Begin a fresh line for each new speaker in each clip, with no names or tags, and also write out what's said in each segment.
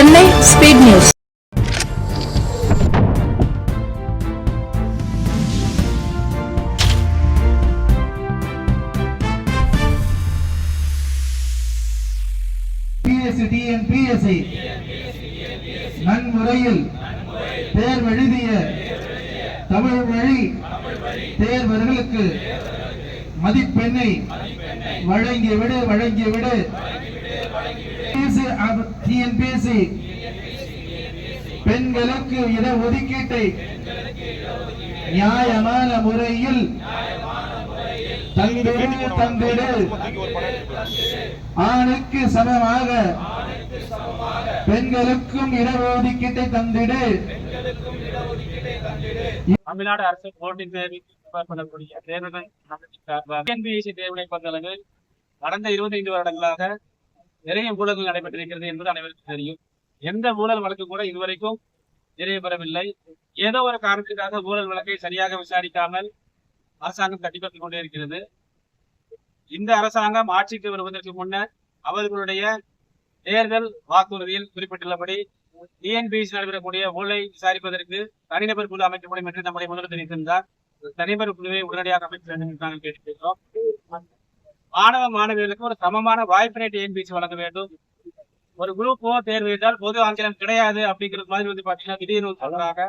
Chennai speed news.
TNPSC நன்முறையில் தேர்வெழுதிய தமிழ் வழி தேர்வர்களுக்கு மதிப்பெண்ணை வழங்கிவிடு டிஎன்பிஎஸ்சி பெண்களுக்கு இடஒதுக்கீட்டை நியாயமான முறையில் தந்திடு. ஆணுக்கு சமமாக பெண்களுக்கும் இடஒதுக்கீட்டை தந்திடு.
தமிழ்நாடு அரசு போட்டித் தேர்வில் பண்ணக்கூடிய தேர்வுகள் தேர்வினை பொறுத்தளவு கடந்த 25 வருடங்களாக நிறைய ஊழல்கள் நடைபெற்றிருக்கிறது என்பது அனைவருக்கும் தெரியும். எந்த ஊழல் வழக்கு கூட இதுவரைக்கும் நிறைவேறவில்லை. ஏதோ ஒரு காரணத்திற்காக ஊழல் வழக்கை சரியாக விசாரிக்காமல் அரசாங்கம் கட்டிப்பட்டுக் கொண்டே இருக்கிறது. இந்த அரசாங்கம் ஆட்சிக்கு வருவதற்கு முன்னர் அவர்களுடைய தேர்தல் வாக்குறுதியில் குறிப்பிட்டுள்ளபடி டிஎன்பிஎஸ்சி நடைபெறக்கூடிய ஊழலை விசாரிப்பதற்கு தனிநபர் குழு அமைக்கப்படும் என்று நம்முடைய முதல்வர் தெரிவித்திருந்தார். தனிநபர் குழுவை உடனடியாக அமைக்க வேண்டும் என்று நாங்கள் கேட்டுக்கொள்கிறோம். மாணவ மாணவிகளுக்கு ஒரு சமமான வாய்ப்பினை டிஎன்பிஎஸ்சி வழங்க வேண்டும். ஒரு குரூப் 4 தேர்வு என்றால் பொது ஆங்கிலம் கிடையாது அப்படிங்கிறது மாதிரி வந்து பாத்தீங்கன்னா திடீர்னு சொல்றாங்க.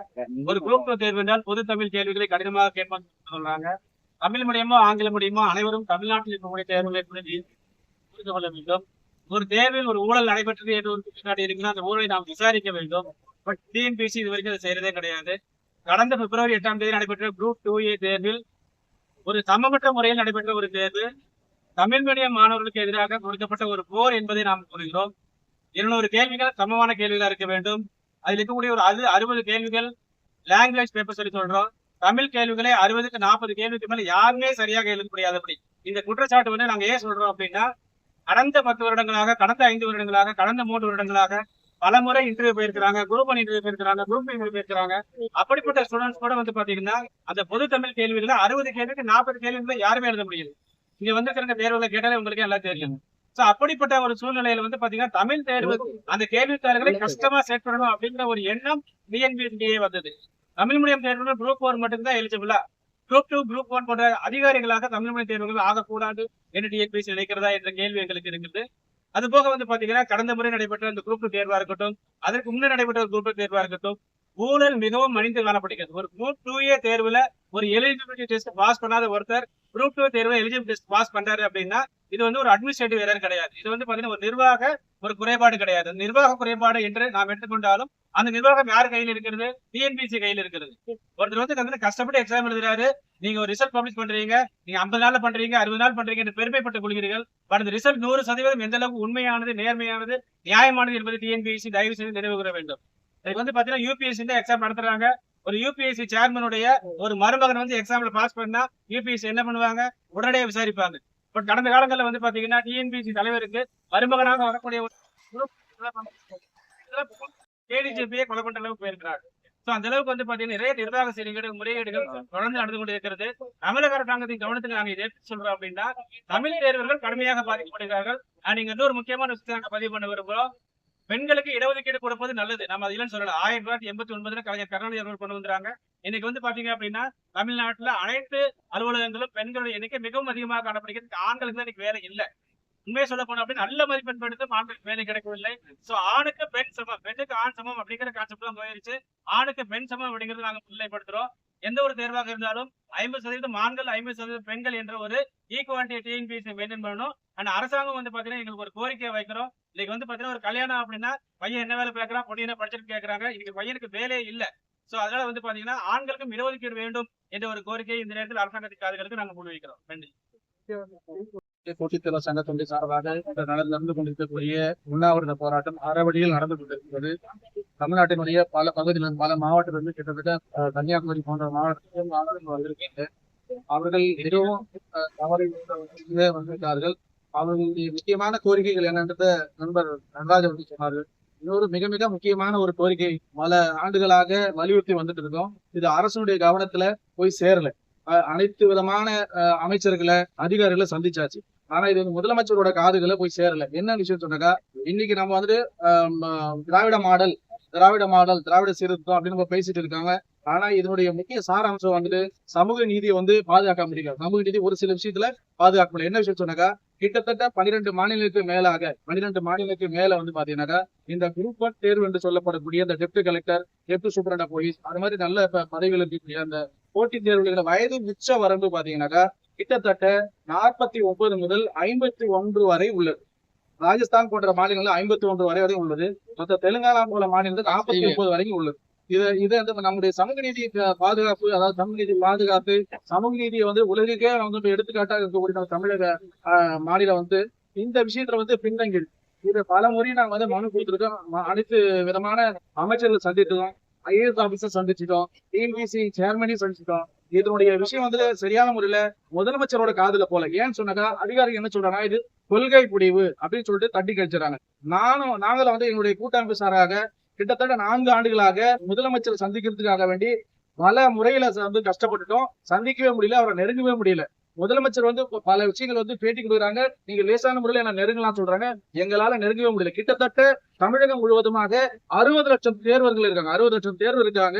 ஒரு குரூப் 2 தேர்வு என்றால் பொது தமிழ் கேள்விகளை கடினமாக கேட்பாங்க சொல்றாங்க. தமிழ் மீடியமோ ஆங்கில மீடியமோ அனைவரும் தமிழ்நாட்டில் இருக்கக்கூடிய தேர்வுகளை புரிந்து கொள்ள வேண்டும். ஒரு தேர்வில் ஒரு ஊழல் நடைபெற்றது என்று ஒரு குற்றச்சாட்டு இருக்குன்னா அந்த ஊழலை நாம் விசாரிக்க வேண்டும். பட் டிஎன்பிஎஸ்சி இது வரைக்கும் அதை செய்யறதே கிடையாது. கடந்த பிப்ரவரி 8ஆம் தேதி நடைபெற்ற குரூப் 2A தேர்வில் ஒரு சமமற்ற முறையில் நடைபெற்ற ஒரு தேர்வு தமிழ் மீடியம் மாணவர்களுக்கு எதிராக கொடுக்கப்பட்ட ஒரு போர் என்பதை நாம் கூறுகிறோம். 200 கேள்விகள் சமமான கேள்விகளா இருக்க வேண்டும். அதில் இருக்கக்கூடிய ஒரு 60 கேள்விகள் லாங்குவேஜ் பேப்பர் சொல்லி சொல்றோம். தமிழ் கேள்விகளை 60க்கு 40 கேள்விக்கு மேல யாருமே சரியாக எழுத முடியாதபடி இந்த குற்றச்சாட்டு வந்து நாங்க ஏன் சொல்றோம் அப்படின்னா, கடந்த 10 வருடங்களாக, கடந்த 5 வருடங்களாக, கடந்த 3 வருடங்களாக பல முறை இன்டர்வியூ போயிருக்கிறாங்க, குரூப் 1 இன்டர்வியூ போயிருக்கிறாங்க, குரூப் 2 இன்டர்வியூ போயிருக்கிறாங்க. அப்படிப்பட்ட ஸ்டூடெண்ட்ஸ் கூட வந்து பாத்தீங்கன்னா அந்த பொது தமிழ் கேள்விகளை 60 கேள்விக்கு 40 கேள்விகளை யாருமே எழுத முடியுது. இங்க வந்து சிறந்த தேர்வுகளை கேட்டாலே உங்களுக்கு எல்லாம் தெரியும். சோ அப்படிப்பட்ட ஒரு சூழ்நிலையில வந்து பாத்தீங்கன்னா தமிழ் தேர்வு அந்த கேள்வித்தாள்களை கஷ்டமா செட் பண்ணணும் அப்படிங்கிற ஒரு எண்ணம் டிஎன்பிஎஸ்சியே வந்தது. தமிழ் மீடியம் தேர்வுகள் குரூப் 4 மட்டும்தான் எலிஜிபிளா, குரூப் 2, குரூப் 1 போன்ற அதிகாரிகளாக தமிழ் மீடியம் தேர்வுகள் ஆகக்கூடாது என்று டிஎன்பிஎஸ்சி நினைக்கிறதா என்ற கேள்வி எங்களுக்கு இருக்குது. அது போக வந்து பாத்தீங்கன்னா கடந்த முறை நடைபெற்ற அந்த குரூப் 2 தேர்வா இருக்கட்டும், அதற்கு முன்னர் நடைபெற்ற குரூப் 2 தேர்வா இருக்கட்டும், ஊழல் மிகவும் மனித காணப்படுகிறது. ஒரு குரூப் 2A தேர்வுல ஒரு எலிஜிபிலிட்டி டெஸ்ட் பாஸ் பண்ணாத ஒருத்தர் குரூப் 2 தேர்வு எலிஜிபிலிட்டி டெஸ்ட் பாஸ் பண்றாரு அப்படின்னா இது வந்து ஒரு அட்மினிஸ்ட்ரேட்டிவ் எரர் கிடையாது. இது வந்து பாத்தீங்கன்னா ஒரு நிர்வாக ஒரு குறைபாடு கிடையாது. நிர்வாக குறைபாடு என்று நாம் எடுத்துக்கொண்டாலும் அந்த நிர்வாகம் யார் கையில் இருக்கிறது? டிஎன்பிஎஸ்சி கையில் இருக்கிறது. ஒருத்தர் வந்து கஷ்டப்பட்டு எக்ஸாம் எழுதுறாரு, நீங்க ஒரு ரிசல்ட் பப்ளிஷ் பண்றீங்க, நீங்க 50 நாள்ல பண்றீங்க, 60 நாள் பண்றீங்க என்று பெருமைப்பட்டுக் கொள்கிறீர்கள். பட் அந்த ரிசல்ட் 100% எந்த அளவுக்கு உண்மையானது, நேர்மையானது, நியாயமானது என்பது டிஎன்பிஎஸ்சி தயவு செய்து நினைவு கூற வேண்டும். இதுக்கு வந்து பாத்தீங்கன்னா யூபிஎஸ்சி எக்ஸாம் நடத்துறாங்க. ஒரு யூபிஎஸ்சி சேர்மனுடைய ஒரு மருமகன் வந்து எக்ஸாம்ல பாஸ் பண்ணா யூபிஎஸ்சி என்ன பண்ணுவாங்க? உடனடியாக விசாரிப்பாங்க. பட் கடந்த காலங்களில் வந்து பாத்தீங்கன்னா டிஎன்பிஎஸ்சி தலைவருக்கு மருமகனாக வரக்கூடிய கேடிஜிபியை கொலை பண்ற அளவுக்கு போயிருக்கிறாங்க. சோ அந்த அளவுக்கு வந்து பாத்தீங்கன்னா நிறைய நிர்வாக சீர்கேடுகள், முறைகேடுகள் தொடர்ந்து நடந்து கொண்டிருக்கிறது. தமிழக அரசாங்கத்தின் கவனத்துக்கு நாங்க இதை சொல்றோம் அப்படின்னா தமிழ் தேர்வர்கள் கடுமையாக பாதிக்கப்படுகிறார்கள். நீங்க இன்னொரு முக்கியமான விஷயத்தை பதிவு பண்ண விரும்புகிறோம். பெண்களுக்கு இடஒதுக்கீடு கொடுப்பது நல்லது, நம்ம அது இல்லைன்னு சொல்லலாம். 1989 கலைஞர் கருணாநிதி அவர்கள் கொண்டு வந்துறாங்க. இன்னைக்கு வந்து பாத்தீங்க அப்படின்னா தமிழ்நாட்டுல அனைத்து அலுவலகங்களும் பெண்களுடைய எண்ணிக்கை மிகவும் அதிகமாக காணப்படுகிறது. ஆண்களுக்கு தான் இன்னைக்கு வேலை இல்லை. உண்மையை சொல்ல போனோம் அப்படின்னு நல்ல மதிப்பெண் எடுத்து ஆண்களுக்கு வேலை கிடைக்கவில்லை. சோ ஆணுக்கு பெண் சமம், பெண்ணுக்கு ஆண் சமம் அப்படிங்கிற கான்செப்ட் எல்லாம் போயிருச்சு. ஆணுக்கு பெண் சமம் அப்படிங்கிறது நாங்க முன்னிலைப்படுத்துறோம். எந்த ஒரு தேர்வாக இருந்தாலும் 50% ஆண்கள் 50% பெண்கள் என்ற ஒரு ஈக்குவாலிட்டி டிஎன்பிஎஸ்சி மெயின்டைன் பண்ணணும். அண்ட் அரசாங்கம் வந்து பாத்தீங்கன்னா எங்களுக்கு ஒரு கோரிக்கையை வைக்கிறோம். இன்னைக்கு வந்து பாத்தீங்கன்னா ஒரு கல்யாணம் அப்படின்னா பையன் என்ன வேலை பார்க்கறான், பொண்ணு என்ன படிச்சுட்டு கேட்கறாங்க. இன்னைக்கு பையனுக்கு வேலையே இல்ல. சோ அதனால வந்து பாத்தீங்கன்னா ஆண்களுக்கும் இடஒதுக்கீடு வேண்டும் என்ற ஒரு கோரிக்கையை இந்த நேரத்தில் அரசாங்கத்தின் காதுகளுக்கு நாங்கள் முன்வைக்கிறோம். நன்றி.
கூட்டுத்தொழில் சங்கத்தின் சார்பாக நடந்து கொண்டிருக்கக்கூடிய உண்ணாவிரத போராட்டம் அறவழியில் நடந்து கொண்டிருக்கிறது. தமிழ்நாட்டினுடைய பல பகுதிகளில், பல மாவட்டத்திலிருந்து கிட்டத்தட்ட கன்னியாகுமரி போன்ற மாவட்டத்தில் வந்திருக்கின்ற அவர்கள் மிகவும் தவறை வந்திருக்கிறார்கள். அவர்களுடைய முக்கியமான கோரிக்கைகள் என்னன்றத நண்பர் நடராஜ் அவர்கள் சொன்னார்கள். இன்னொரு மிக மிக முக்கியமான ஒரு கோரிக்கை பல ஆண்டுகளாக வலியுறுத்தி வந்துட்டு இருக்கோம். இது அரசுடைய கவனத்துல போய் சேரல. அனைத்து விதமான அமைச்சர்களை, அதிகாரிகளை சந்திச்சாச்சு. ஆனா இது வந்து முதலமைச்சரோட காதுகளை போய் சேரல. என்ன விஷயம் சொன்னாக்கா, இன்னைக்கு நம்ம வந்துட்டு திராவிட மாடல் திராவிட சீர்திருத்தம் அப்படின்னு நம்ம பேசிட்டு இருக்காங்க. ஆனா இதனுடைய முக்கிய சாராம்சம் வந்துட்டு சமூக நீதியை வந்து பாதுகாக்க முடியல. சமூக நீதி ஒரு சில விஷயத்துல பாதுகாக்க முடியல. என்ன விஷயம் சொன்னாக்கா, கிட்டத்தட்ட 12 மாநிலங்களுக்கு மேல வந்து பாத்தீங்கன்னாக்கா இந்த குரூப் 1 தேர்வு என்று சொல்லப்படக்கூடிய இந்த deputy collector, deputy superintendent of police, அது மாதிரி நல்ல பதவிகளுக்கு இருக்கக்கூடிய அந்த போட்டித் தேர்வுகளோட வயது உச்ச வரம்பு பாத்தீங்கன்னாக்கா கிட்டத்தட்ட 49 முதல் 51 வரை உள்ளது. ராஜஸ்தான் போன்ற மாநிலங்கள் 51 வரை உள்ளது. மற்ற தெலுங்கானா போல மாநிலத்தில் 49 வரைக்கும் உள்ளது. இதை வந்து நம்முடைய சமூக நீதி பாதுகாப்பு, அதாவது சமூக நீதி பாதுகாப்பு, சமூக நீதியை வந்து உலகுக்கே வந்து எடுத்துக்காட்டாக இருக்கக்கூடிய நம்ம தமிழக மாநிலம் வந்து இந்த விஷயத்துல வந்து பின்தங்கி. இது பல முறை நாங்க வந்து மனு கொடுத்துருக்கோம். அனைத்து விதமான அமைச்சர்கள் சந்தித்தோம், IAS ஆபீசர் சந்திச்சிட்டோம், டிஎன்பிசி சேர்மனையும் சந்திச்சிட்டோம். இதனுடைய விஷயம் வந்து சரியான முறையில முதலமைச்சரோட காதுல போல. ஏன்னு சொன்னாக்கா அதிகாரிகள் என்ன சொல்றாங்க, இது கொள்கை முடிவு அப்படின்னு சொல்லிட்டு தட்டி கழிச்சுறாங்க. நாங்களும் வந்து எங்களுடைய கூட்டமைப்பு சாராக கிட்டத்தட்ட 4 ஆண்டுகளாக முதலமைச்சர் சந்திக்கிறதுக்காக வேண்டி பல முறையில வந்து கஷ்டப்பட்டுட்டோம். சந்திக்கவே முடியல, அவரை நெருங்கவே முடியல. முதலமைச்சர் வந்து பல விஷயங்கள் வந்து பேட்டி கொடுக்குறாங்க, நீங்க லேசான முறையில என்ன நெருங்கலாம் சொல்றாங்க, எங்களால நெருங்கவே முடியல. கிட்டத்தட்ட தமிழகம் முழுவதுமாக 60 லட்சம் தேர்வர்கள் இருக்காங்க. 60 லட்சம் தேர்வு இருக்காங்க.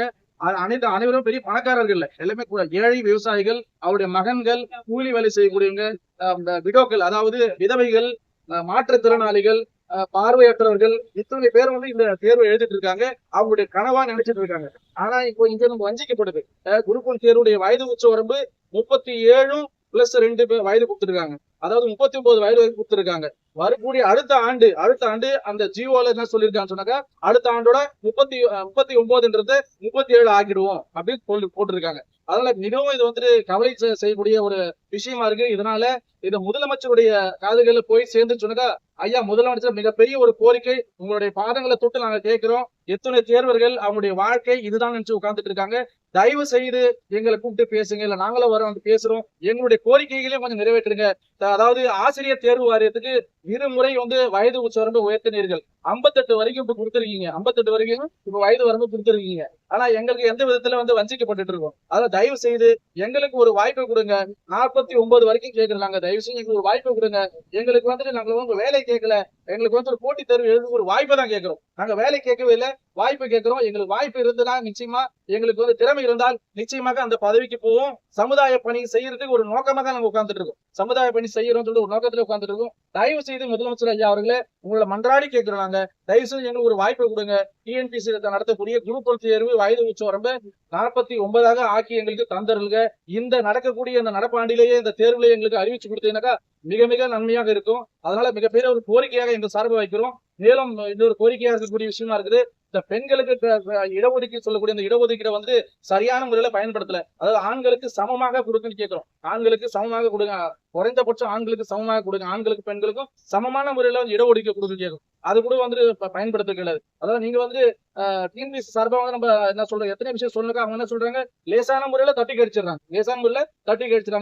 அனைவரும் பெரிய பணக்காரர்கள் இல்ல, எல்லாமே ஏழை விவசாயிகள், அவருடைய மகன்கள், கூலி வேலை செய்யக்கூடியவங்க, விடோக்கள் அதாவது விதவைகள், மாற்றுத்திறனாளிகள், பார்வையற்றவர்கள், இத்தனை பேர் வந்து இந்த தேர்வை எழுதிட்டு இருக்காங்க. அவங்களுடைய கனவா நினைச்சிட்டு இருக்காங்க. ஆனா இப்போ இங்க நம்ம வஞ்சிக்கப்படுது. குரூப் 1 தேர்வுடைய வயது உச்ச வரம்பு 37+2 வயது கொடுத்துருக்காங்க. அதாவது 39 வயது வரைக்கும் கொடுத்துருக்காங்க. வரக்கூடிய அடுத்த ஆண்டு அந்த ஜியோல என்ன சொல்லியிருக்கான்னு சொன்னாக்கா, அடுத்த ஆண்டோட 39ன்றது 37 ஆகிடுவோம் அப்படின்னு போட்டிருக்காங்க. அதனால மிகவும் இது வந்துட்டு கவலை செய்யக்கூடிய ஒரு விஷயமா இருக்கு. இதனால இந்த முதலமைச்சருடைய காதுகளில் போய் சேர்ந்து சொன்னாக்கா, ஐயா முதலமைச்சர் மிகப்பெரிய ஒரு கோரிக்கை, உங்களுடைய பாதங்களை தொட்டு நாங்க கேட்கிறோம். எத்தனை தேர்வர்கள் அவங்களுடைய வாழ்க்கை இதுதான் நினைச்சு உட்கார்ந்துட்டு இருக்காங்க. தயவு செய்து எங்களை கூப்பிட்டு பேசுங்க, இல்ல நாங்களும் வர வந்து பேசுறோம், எங்களுடைய கோரிக்கைகளையும் கொஞ்சம் நிறைவேற்றுங்க. அதாவது ஆசிரியர் தேர்வு வாரியத்துக்கு 2 முறை வந்து வயது உச்ச வரம்பு உயர்த்தினீர்கள். 58 வரைக்கும் இப்ப கொடுத்துருக்கீங்க. 58 வரைக்கும் இப்ப வயது வரம்பு கொடுத்துருக்கீங்க. ஆனா எங்களுக்கு எந்த விதத்துல வந்து வஞ்சிக்கப்பட்டு இருக்கோம். அதாவது தயவு செய்து எங்களுக்கு ஒரு வாய்ப்பை கொடுங்க. 49 வரைக்கும் கேட்கறாங்க. தயவு செய்து எங்களுக்கு ஒரு வாய்ப்பை கொடுங்க. எங்களுக்கு வந்துட்டு நாங்க வந்து வேலை கேட்கல, எங்களுக்கு வந்து ஒரு போட்டித் தேர்வு எழுத ஒரு வாய்ப்பை தான் கேட்கிறோம். நாங்க வேலை கேட்கவே இல்லை, வாய்ப்பு கேட்கிறோம். எங்களுக்கு வாய்ப்பு இருந்ததுன்னா நிச்சயமா, எங்களுக்கு வந்து திறமை இருந்தால் நிச்சயமாக அந்த பதவிக்கு போவோம். சமுதாய பணி செய்யறதுக்கு ஒரு நோக்கமா தான் நாங்க உட்கார்ந்துட்டு இருக்கோம். சமுதாய பணி செய்யறோம்னு சொல்லிட்டு ஒரு நோக்கத்துல உட்கார்ந்துட்டு இருக்கோம். தயவு செய்து முதலமைச்சர் ஐயா அவர்களே, உங்களை மன்றாடி கேட்கிறாங்க, தயவு செய்து எங்களுக்கு ஒரு வாய்ப்பை கொடுங்க. டிஎன்பிசி நடத்தக்கூடிய குரூப் 1 தேர்வு வயது உச்ச வரம்பு 49 ஆக்கி எங்களுக்கு தந்தருங்க. இந்த நடக்கக்கூடிய இந்த நடப்பாண்டிலேயே இந்த தேர்வுலேயே எங்களுக்கு அறிவிச்சு கொடுத்தீங்கன்னாக்கா மிக மிக நன்மையாக இருக்கும். அதனால மிகப்பெரிய ஒரு கோரிக்கையாக எங்க சார்பு வைக்கிறோம். மேலும் இன்னொரு கோரிக்கையா இருக்கக்கூடிய விஷயமா இருக்குது, இந்த பெண்களுக்கு இடஒதுக்கீடு சொல்லக்கூடிய இந்த இடஒதுக்கீடை வந்து சரியான முறையில பயன்படுத்தல. அதாவது ஆண்களுக்கு சமமாக கொடுக்குன்னு கேட்கிறோம். ஆண்களுக்கு சமமாக கொடுங்க, குறைந்தபட்சம் ஆண்களுக்கு சமமாக கொடுங்க, ஆண்களுக்கு பெண்களுக்கும் சமமான முறையில வந்து இடஒதுக்கீடு கொடுக்குன்னு கேட்கும். அது கூட வந்து பயன்படுத்த கிடையாது. அதாவது நீங்க வந்து டிஎன்பிசி சார்பாக நம்ம என்ன சொல்றோம், எத்தனை விஷயம் சொல்லுங்க, அவங்க என்ன சொல்றாங்க, லேசான முறையில தட்டி கழிச்சிடறாங்க.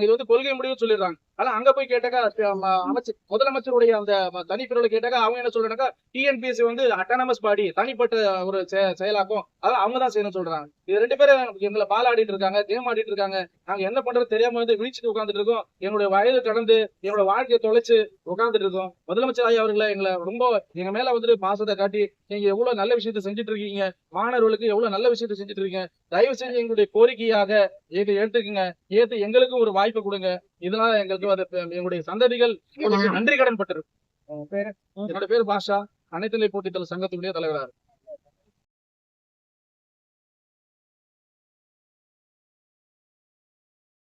இது வந்து கொள்கை முடிவு சொல்லிடுறாங்க. ஆனா அங்க போய் கேட்டாக்கா முதலமைச்சருடைய அந்த தனிப்பிரிவுல கேட்டாக்கா அவங்க என்ன சொல்றாங்க, டிஎன்பிஎஸ்சி வந்து அட்டானமஸ் பாடி, தனிப்பட்ட ஒரு செயலாக்கும், அதான் அவங்க தான் செய்யணும்னு சொல்றாங்க. இது 2 பேரும் எங்களை பால் ஆடிட்டு இருக்காங்க, கேம் ஆடிட்டு இருக்காங்க. நாங்க என்ன பண்றது தெரியாம வந்து விழிச்சுட்டு உட்கார்ந்துட்டு இருக்கோம். என்னுடைய வயது கடந்து என்னோட வாழ்க்கையை தொலைச்சு உட்கார்ந்துட்டு இருக்கோம். முதலமைச்சர் ஐயா அவர்களை எங்களை ரொம்ப எங்க மேல வந்துட்டு பாசத்தை காட்டி நீங்க எவ்வளவு நல்ல விஷயத்தை செஞ்சுட்டு இருக்கீங்க, மாணவர்களுக்கு எவ்வளவு நல்ல விஷயத்தை செஞ்சுட்டு இருக்கீங்க, தயவு செஞ்சு எங்களுடைய கோரிக்கையாக எடுத்துக்கங்க, ஏத்து எங்களுக்கும் ஒரு வாய்ப்பு கொடுங்க. இதனால எங்களுக்கு எங்களுடைய சந்ததிகள் நன்றி கடன் பட்டிருக்கு. என்னோட பேர் பாஷா, அனைத்து போட்டித்தல் சங்கத்தினுடைய தலைவராக.